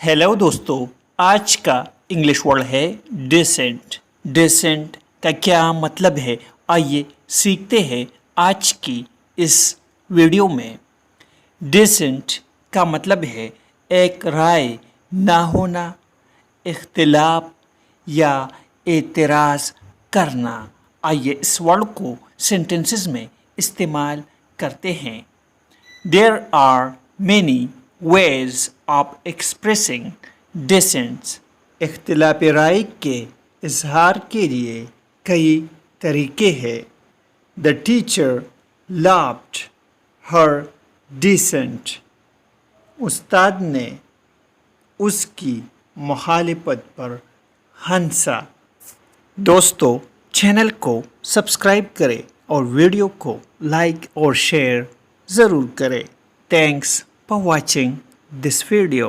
Hello दोस्तों, आज का इंग्लिश वर्ड है डिसेंट। डिसेंट का क्या मतलब है, आइए सीखते हैं आज की इस वीडियो में। डिसेंट का मतलब है एक राय ना होना, इख्तिलाफ या एतराज़ करना। आइए इस वर्ड को सेंटेंसेस में इस्तेमाल करते हैं। There are many ways of expressing dissent. इख्तिलाफ राय के इजहार के लिए कई तरीके हैं। The teacher laughed her dissent. उस्ताद ने उसकी मुखालिफत पर हंसा। दोस्तों, चैनल को सब्सक्राइब करें और वीडियो को लाइक और शेयर ज़रूर करें। Thanks for watching this video.